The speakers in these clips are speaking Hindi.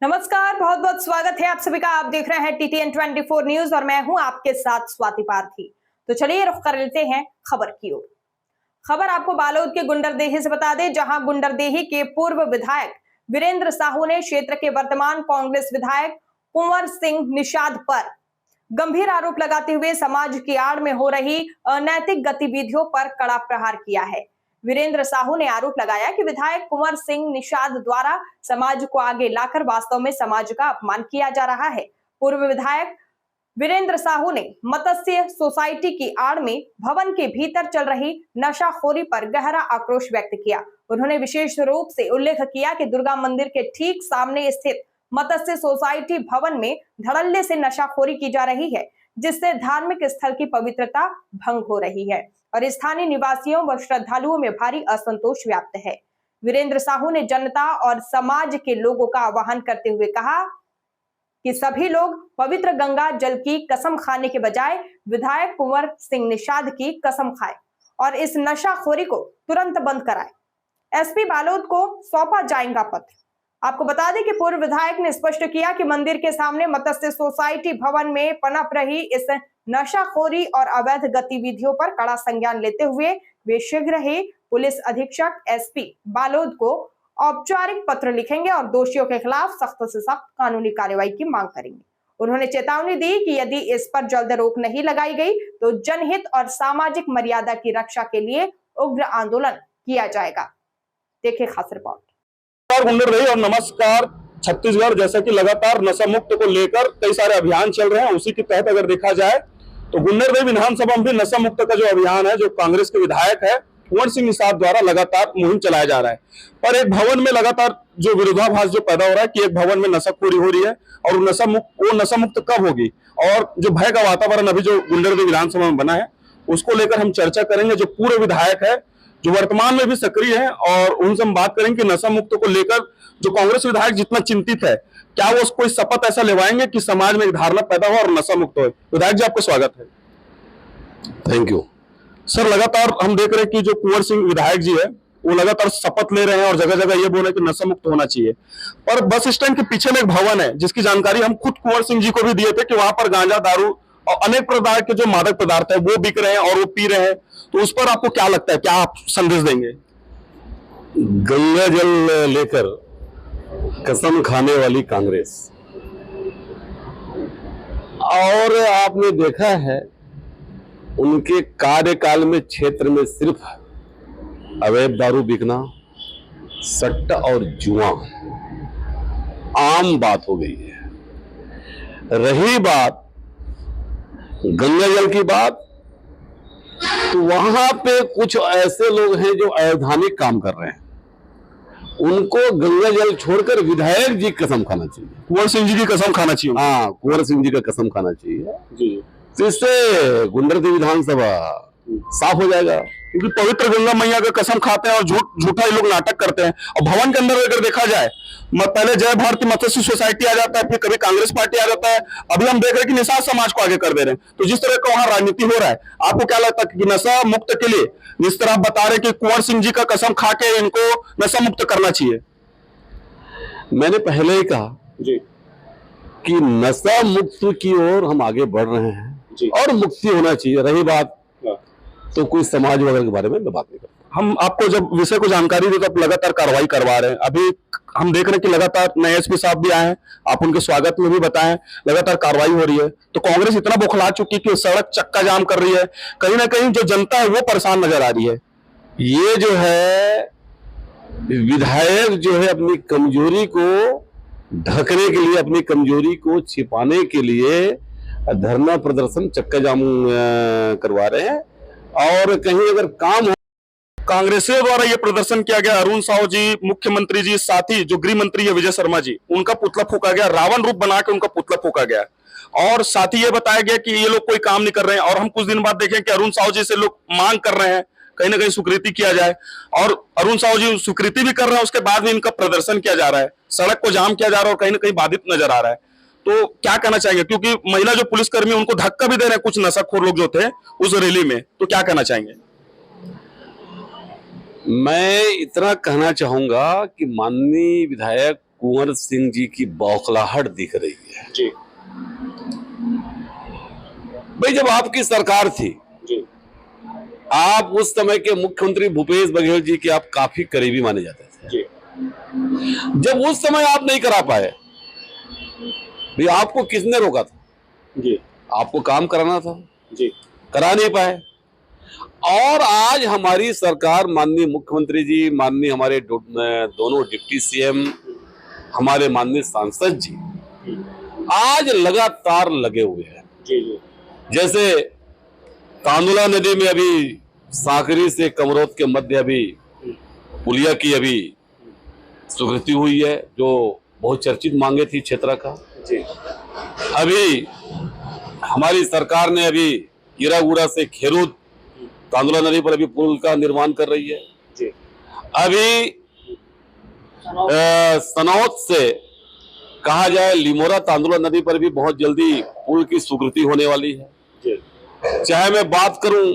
नमस्कार, बहुत बहुत स्वागत है आप सभी का। आप देख रहे हैं TTN 24 न्यूज और मैं हूं आपके साथ स्वाति पार्थी। तो चलिए रुख कर लेते हैं खबर की ओर। खबर आपको बालोद के गुंडरदेही से बता दें, जहां गुंडरदेही के पूर्व विधायक वीरेंद्र साहू ने क्षेत्र के वर्तमान कांग्रेस विधायक कुंवर सिंह निषाद पर गंभीर आरोप लगाते हुए समाज की आड़ में हो रही अनैतिक गतिविधियों पर कड़ा प्रहार किया है। वीरेंद्र साहू ने आरोप लगाया कि विधायक कुंवर सिंह निषाद द्वारा समाज को आगे लाकर वास्तव में समाज का अपमान किया जा रहा है। पूर्व विधायक वीरेंद्र साहू ने मत्स्य सोसाइटी की आड़ में भवन के भीतर चल रही नशाखोरी पर गहरा आक्रोश व्यक्त किया। उन्होंने विशेष रूप से उल्लेख किया कि दुर्गा मंदिर के ठीक सामने स्थित मत्स्य सोसाइटी भवन में धड़ल्ले से नशाखोरी की जा रही है, जिससे धार्मिक स्थल की पवित्रता भंग हो रही है और स्थानीय निवासियों व श्रद्धालुओं में भारी असंतोष व्याप्त है। वीरेंद्र साहू ने जनता और समाज के लोगों का आह्वान करते हुए कहा कि सभी लोग पवित्र गंगा जल की कसम खाने के बजाय विधायक कुंवर सिंह निषाद की कसम खाएं और इस नशाखोरी को तुरंत बंद कराएं। एसपी बालोद को सौंपा जाएगा पत्र। आपको बता दें कि पूर्व विधायक ने स्पष्ट किया कि मंदिर के सामने मत्स्य सोसाइटी भवन में पनप रही इस नशाखोरी और अवैध गतिविधियों पर कड़ा संज्ञान लेते हुए वे शीघ्र ही पुलिस अधीक्षक एसपी बालोद को औपचारिक पत्र लिखेंगे और दोषियों के खिलाफ सख्त से सख्त कानूनी कार्रवाई की मांग करेंगे। उन्होंने चेतावनी दी कि यदि इस पर जल्द रोक नहीं लगाई गई तो जनहित और सामाजिक मर्यादा की रक्षा के लिए उग्र आंदोलन किया जाएगा। देखिए खास रिपोर्ट। गुंडरदेही और नमस्कार छत्तीसगढ़ जैसा कि लगातार नशा मुक्त को लेकर कई सारे अभियान चल रहे हैं, उसी के तहत अगर देखा जाए तो गुंडरदेही विधानसभा में भी नशा मुक्त का जो अभियान है, जो कांग्रेस के विधायक है कुंवर सिंह निषाद द्वारा लगातार मुहिम चलाया जा रहा है। पर एक भवन में लगातार जो विरोधाभास जो पैदा हो रहा है कि एक भवन में नशाखोरी हो रही है और वो नशा मुक्त कब होगी, और जो भय का वातावरण अभी जो गुंडरदेही विधानसभा में बना है उसको लेकर हम चर्चा करेंगे। जो पूर्व विधायक है जो वर्तमान में भी सक्रिय है और उनसे हम बात करेंगे कि नशा मुक्त को लेकर जो कांग्रेस विधायक जितना चिंतित है, क्या वो कोई शपथ ऐसा लेवाएंगे कि समाज में एक धारणा पैदा हो और नशा मुक्त हो। विधायक जी आपका स्वागत है। थैंक यू सर, लगातार हम देख रहे हैं कि जो कुंवर सिंह विधायक जी है वो लगातार शपथ ले रहे हैं और जगह जगह ये बोल रहे हैं कि नशा मुक्त होना चाहिए। पर बस स्टैंड के पीछे में एक भवन है जिसकी जानकारी हम खुद कुंवर सिंह जी को भी दिए थे कि वहां पर गांजा, दारू और अनेक प्रकार के जो मादक पदार्थ है वो बिक रहे हैं और वो पी रहे हैं। तो उस पर आपको क्या लगता है, क्या आप संदेश देंगे? गंगा जल लेकर कसम खाने वाली कांग्रेस, और आपने देखा है उनके कार्यकाल में क्षेत्र में सिर्फ अवैध दारू बिकना, सट्टा और जुआ आम बात हो गई है। रही बात गंगा जल की बात, तो वहां पे कुछ ऐसे लोग हैं जो अवैधानिक काम कर रहे हैं, उनको गंगा जल छोड़कर विधायक जी कसम खाना चाहिए, कुंवर सिंह जी की कसम खाना चाहिए। हाँ, कुंवर सिंह जी का कसम खाना चाहिए जी। तो इससे गुंडरदेही विधानसभा साफ हो जाएगा। क्योंकि पवित्र गंगा मैया का कसम खाते हैं और झूठा ही लोग नाटक करते हैं। और भवन के अंदर अगर देखा जाए, पहले जय भारती मत्स्य सोसाइटी आ जाता है, फिर कभी कांग्रेस पार्टी आ जाता है, अभी हम देख रहे हैं कि निषाद समाज को आगे कर दे रहे हैं। तो जिस तरह का वहां राजनीति हो रहा है, आपको क्या लगता है कि नशा मुक्त के लिए जिस तरह आप बता रहे कि कुंवर सिंह जी का कसम खा के इनको नशा मुक्त करना चाहिए? मैंने पहले ही कहा जी कि नशा मुक्त की ओर हम आगे बढ़ रहे हैं जी। और मुक्ति होना चाहिए। रही बात तो कोई समाज वगैरह के बारे में मैं बात नहीं करता। हम आपको जब विषय को जानकारी दी तो आप लगातार कार्रवाई करवा रहे हैं। अभी हम देख रहे हैं कि लगातार नए एसपी साहब भी आए हैं, आप उनके स्वागत में भी बताएं, लगातार कार्रवाई हो रही है। तो कांग्रेस इतना बौखला चुकी कि सड़क चक्का जाम कर रही है, कहीं ना कहीं जो जनता है वो परेशान नजर आ रही है। ये जो है विधायक जो है अपनी कमजोरी को ढकने के लिए, अपनी कमजोरी को छिपाने के लिए धरना प्रदर्शन, चक्का जाम करवा रहे हैं। और कहीं अगर काम हो, कांग्रेसियों द्वारा ये प्रदर्शन किया गया। अरुण साहू जी, मुख्यमंत्री जी, साथ ही जो गृह मंत्री है विजय शर्मा जी, उनका पुतला फूका गया, रावण रूप बना के उनका पुतला फूका गया। और साथ ही ये बताया गया कि ये लोग कोई काम नहीं कर रहे हैं। और हम कुछ दिन बाद देखें कि अरुण साहू जी से लोग मांग कर रहे हैं कहीं ना कहीं स्वीकृति किया जाए, और अरुण साहू जी स्वीकृति भी कर रहे हैं, उसके बाद भी इनका प्रदर्शन किया जा रहा है, सड़क को जाम किया जा रहा है और कहीं ना कहीं बाधित नजर आ रहा है। तो क्या कहना चाहेंगे? क्योंकि महिला जो पुलिसकर्मी उनको धक्का भी दे रहे हैं कुछ नशाखोर लोग जो थे उस रैली में, तो क्या कहना चाहेंगे? मैं इतना कहना चाहूंगा कि माननीय विधायक कुंवर सिंह जी की बौखलाहट दिख रही है जी भाई। जब आपकी सरकार थी, जी आप उस समय के मुख्यमंत्री भूपेश बघेल जी के आप काफी करीबी माने जाते थे। जी जब उस समय आप नहीं करा पाए, भाई आपको किसने रोका था? जी आपको काम कराना था, जी करा नहीं पाए। और आज हमारी सरकार, माननीय मुख्यमंत्री जी, माननीय हमारे दोनों डिप्टी सीएम, हमारे माननीय सांसद जी आज लगातार लगे हुए हैं। जी जी जैसे तांदुला नदी में अभी सांकरी से कमरोद के मध्य अभी पुलिया की अभी स्वीकृति हुई है, जो बहुत चर्चित मांगे थी क्षेत्र का। जी अभी हमारी सरकार ने अभी ईरागुड़ा से खेरूद तांदुला नदी पर अभी पुल का निर्माण कर रही है। जी अभी सनौत से कहा जाए लिमोरा तांदुला नदी पर भी बहुत जल्दी पुल की स्वीकृति होने वाली है। जी चाहे मैं बात करूं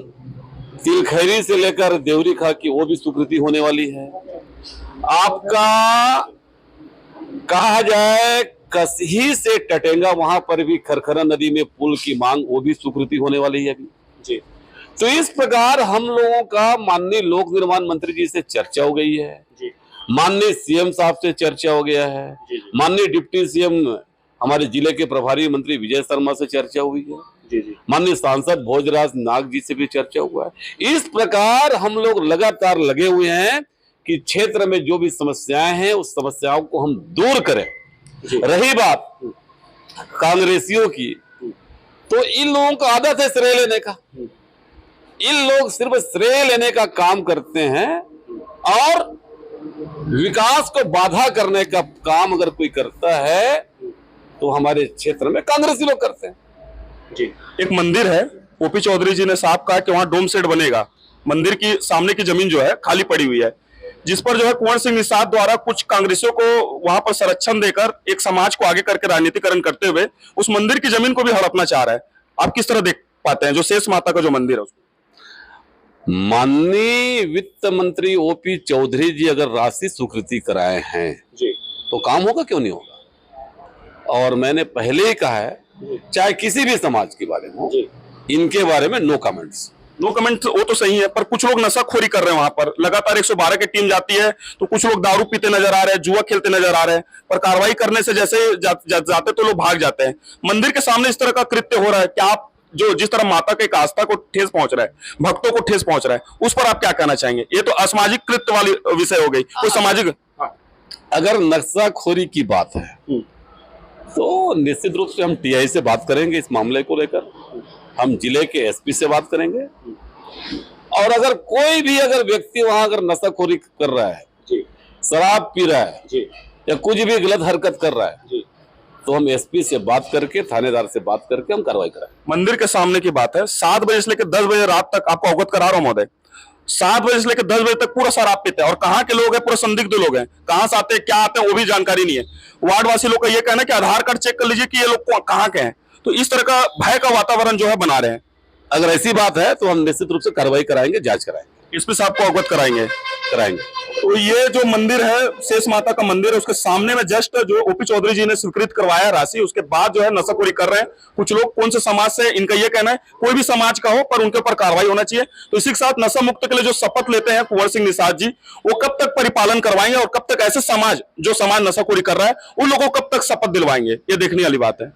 तिलखैरी से लेकर देवरी खा की, वो भी स्वीकृति होने वाली है। आपका कहा जाए कसही से टटेंगा, वहां पर भी खरखरा नदी में पुल की मांग, वो भी स्वीकृति होने वाली है अभी। जी तो इस प्रकार हम लोगों का माननीय लोक निर्माण मंत्री जी से चर्चा हो गई है, जी माननीय सीएम साहब से चर्चा हो गया है, माननीय डिप्टी सीएम हमारे जिले के प्रभारी मंत्री विजय शर्मा से चर्चा हुई है, जी जी माननीय सांसद भोजराज नाग जी से भी चर्चा हुआ है। इस प्रकार हम लोग लगातार लगे हुए हैं कि क्षेत्र में जो भी समस्याएं हैं उस समस्याओं को हम दूर करें। रही बात कांग्रेसियों की, तो इन लोगों का आदत है श्रेय लेने का। इन लोग सिर्फ श्रेय लेने का काम करते हैं और विकास को बाधा करने का काम अगर कोई करता है तो हमारे क्षेत्र में कांग्रेसी लोग करते हैं। जी एक मंदिर है, ओपी चौधरी जी ने साफ कहा कि वहां डोम सेट बनेगा। मंदिर की सामने की जमीन जो है खाली पड़ी हुई है, जिस पर जो है कुंवर सिंह निषाद द्वारा कुछ कांग्रेसियों को वहां पर संरक्षण देकर एक समाज को आगे करके राजनीतिकरण करते हुए उस मंदिर की जमीन को भी हड़पना चाह रहा है। आप किस तरह देख पाते हैं जो शेष माता का जो मंदिर है उसको? माननीय वित्त मंत्री ओपी चौधरी जी अगर राशि स्वीकृति कराए हैं जी तो काम होगा, क्यों नहीं होगा? और मैंने पहले ही कहा है, चाहे किसी भी समाज के बारे में हो, इनके बारे में नो कमेंट्स। नो कमेंट वो तो सही है, पर कुछ लोग नशाखोरी कर रहे हैं वहां पर। लगातार 112 की टीम जाती है तो कुछ लोग दारू पीते नजर आ रहे हैं, जुआ खेलते नजर आ रहे हैं, पर कार्रवाई करने से जैसे जाते तो लोग भाग जाते हैं। मंदिर के सामने इस तरह का कृत्य हो रहा है, क्या आप जो जिस तरह माता के आस्था को ठेस पहुंच रहा है, भक्तों को ठेस पहुंच रहा है, उस पर आप क्या कहना चाहेंगे? ये तो असामाजिक कृत्य वाली विषय हो गई, कोई सामाजिक। अगर नक्शाखोरी की बात है तो निश्चित रूप से हम टीआई से बात करेंगे इस मामले को लेकर, हम जिले के एसपी से बात करेंगे। और अगर कोई भी व्यक्ति वहां अगर नशाखोरी कर रहा है, शराब पी रहा है या कुछ भी गलत हरकत कर रहा है, तो हम एसपी से बात करके, थानेदार से बात करके हम कार्रवाई कराएंगे। मंदिर के सामने की बात है, 7 बजे से लेकर 10 बजे रात तक, आपको अवगत करा रहा हूं महोदय, 7 बजे से लेकर 10 बजे तक पूरा शराब पीते हैं। और कहाँ के लोग हैं? पूरे संदिग्ध लोग हैं, कहाँ से आते हैं, क्या आते हैं, वो भी जानकारी नहीं है। वार्ड वासी लोग का ये कहना है कि आधार कार्ड चेक कर लीजिए कि ये लोग कहाँ के हैं। तो इस तरह का भय का वातावरण जो है बना रहे हैं। अगर ऐसी बात है तो हम निश्चित रूप से कार्रवाई कराएंगे, जांच कराएंगे, एसपी साहब को अवगत कराएंगे। तो ये जो मंदिर है, शेष माता का मंदिर है, उसके सामने में जस्ट जो ओपी चौधरी जी ने स्वीकृत करवाया राशि, उसके बाद जो है नशाखोरी कर रहे हैं कुछ लोग। कौन से समाज से, इनका ये कहना है कोई भी समाज का हो पर उनके ऊपर कार्रवाई होना चाहिए। तो इसी के साथ नशा मुक्त के लिए जो शपथ लेते हैं कुंवर सिंह निषाद जी, वो कब तक परिपालन करवाएंगे और कब तक ऐसे समाज जो समाज नशाखोरी कर रहा है उन लोगों को कब तक शपथ दिलवाएंगे, ये देखने वाली बात है।